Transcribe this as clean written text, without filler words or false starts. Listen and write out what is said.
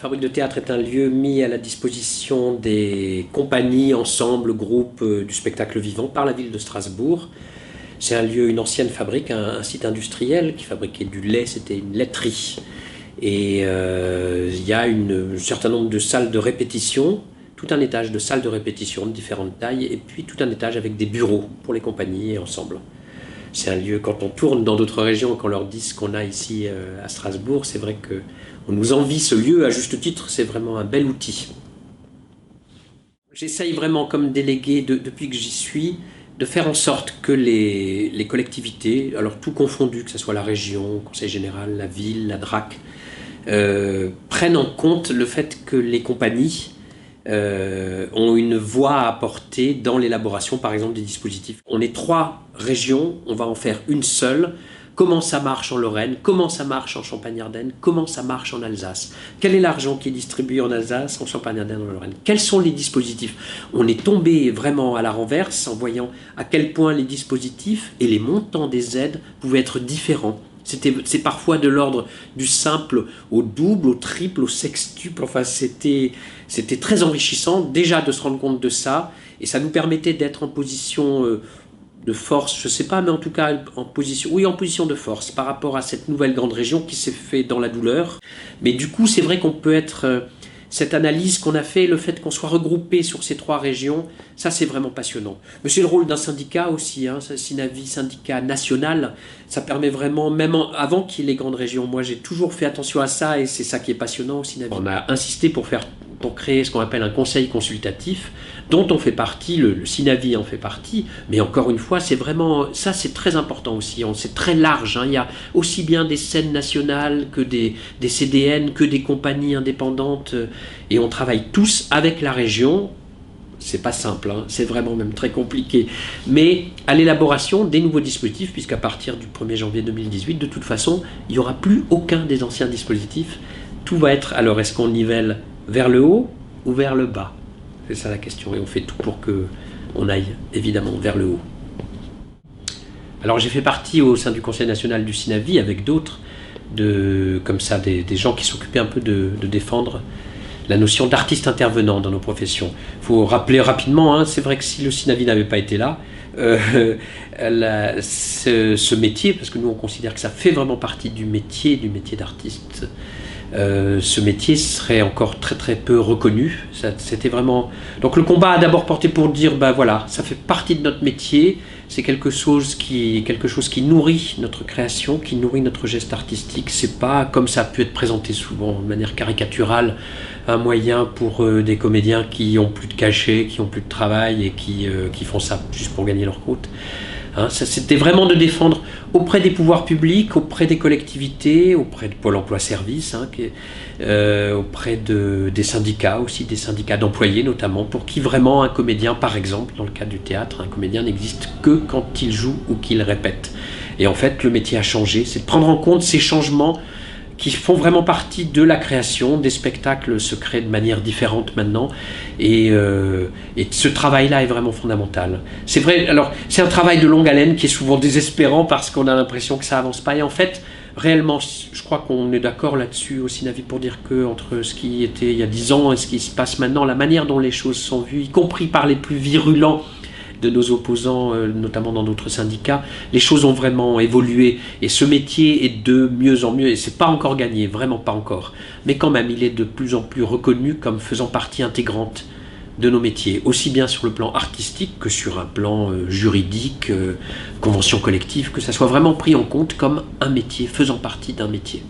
Fabrique de théâtre est un lieu mis à la disposition des compagnies, ensembles, groupes du spectacle vivant par la ville de Strasbourg. C'est un lieu, une ancienne fabrique, un site industriel qui fabriquait du lait, c'était une laiterie. Et il y a un certain nombre de salles de répétition, tout un étage de salles de répétition de différentes tailles, et puis tout un étage avec des bureaux pour les compagnies et ensemble. C'est un lieu, quand on tourne dans d'autres régions, qu'on leur dit ce qu'on a ici à Strasbourg, c'est vrai qu'on nous envie ce lieu à juste titre, c'est vraiment un bel outil. J'essaye vraiment, comme délégué, depuis que j'y suis, de faire en sorte que les collectivités, alors tout confondu, que ce soit la région, le conseil général, la ville, la DRAC, prennent en compte le fait que les compagnies ont une voix à apporter dans l'élaboration, par exemple, des dispositifs. On est 3 régions, on va en faire une seule. Comment ça marche en Lorraine? Comment ça marche en Champagne-Ardenne? Comment ça marche en Alsace? Quel est l'argent qui est distribué en Alsace, en Champagne-Ardenne, en Lorraine? Quels sont les dispositifs? On est tombé vraiment à la renverse en voyant à quel point les dispositifs et les montants des aides pouvaient être différents. C'est parfois de l'ordre du simple au double, au triple, au sextuple. Enfin, c'était très enrichissant déjà de se rendre compte de ça. Et ça nous permettait d'être en position de force, je ne sais pas, mais en tout cas en position de force par rapport à cette nouvelle grande région qui s'est faite dans la douleur. Mais du coup, c'est vrai qu'on peut être... cette analyse qu'on a fait, le fait qu'on soit regroupé sur ces 3 régions, ça c'est vraiment passionnant. Mais c'est le rôle d'un syndicat aussi, hein, Synavi, syndicat national, ça permet vraiment, même avant qu'il y ait les grandes régions, moi j'ai toujours fait attention à ça et c'est ça qui est passionnant au Synavi. On a insisté pour créer ce qu'on appelle un conseil consultatif, dont on fait partie, le Synavi en fait partie, mais encore une fois, c'est vraiment, ça c'est très important aussi, c'est très large, hein, il y a aussi bien des scènes nationales que des CDN, que des compagnies indépendantes, et on travaille tous avec la région. C'est pas simple, hein, c'est vraiment même très compliqué, mais à l'élaboration des nouveaux dispositifs, puisqu'à partir du 1er janvier 2018, de toute façon, il n'y aura plus aucun des anciens dispositifs, tout va être, alors est-ce qu'on nivelle vers le haut ou vers le bas? C'est ça la question, et on fait tout pour qu'on aille évidemment vers le haut. Alors j'ai fait partie au sein du Conseil national du Synavi avec d'autres, comme ça, des gens qui s'occupaient un peu de défendre la notion d'artiste intervenant dans nos professions. Il faut rappeler rapidement, hein, c'est vrai que si le Synavi n'avait pas été là, ce métier, parce que nous on considère que ça fait vraiment partie du métier d'artiste, ce métier serait encore très très peu reconnu. C'était vraiment... Donc le combat a d'abord porté pour dire, ben voilà, ça fait partie de notre métier, c'est quelque chose qui nourrit notre création, qui nourrit notre geste artistique. C'est pas, comme ça a pu être présenté souvent de manière caricaturale, un moyen pour des comédiens qui ont plus de cachet, qui ont plus de travail et qui font ça juste pour gagner leur croûte. Hein, c'était vraiment de défendre auprès des pouvoirs publics, auprès des collectivités, auprès de Pôle emploi service, hein, auprès des syndicats aussi, des syndicats d'employés notamment, pour qui vraiment un comédien, par exemple, dans le cadre du théâtre, un comédien n'existe que quand il joue ou qu'il répète. Et en fait, le métier a changé, c'est de prendre en compte ces changements qui font vraiment partie de la création. Des spectacles se créent de manière différente maintenant, et ce travail-là est vraiment fondamental. C'est vrai, alors c'est un travail de longue haleine qui est souvent désespérant parce qu'on a l'impression que ça avance pas, et en fait, réellement, je crois qu'on est d'accord là-dessus au Synavi pour dire que entre ce qui était il y a 10 ans et ce qui se passe maintenant, la manière dont les choses sont vues, y compris par les plus virulents de nos opposants, notamment dans d'autres syndicats, les choses ont vraiment évolué et ce métier est de mieux en mieux, et c'est pas encore gagné, vraiment pas encore, mais quand même il est de plus en plus reconnu comme faisant partie intégrante de nos métiers, aussi bien sur le plan artistique que sur un plan juridique, convention collective, que ça soit vraiment pris en compte comme un métier, faisant partie d'un métier.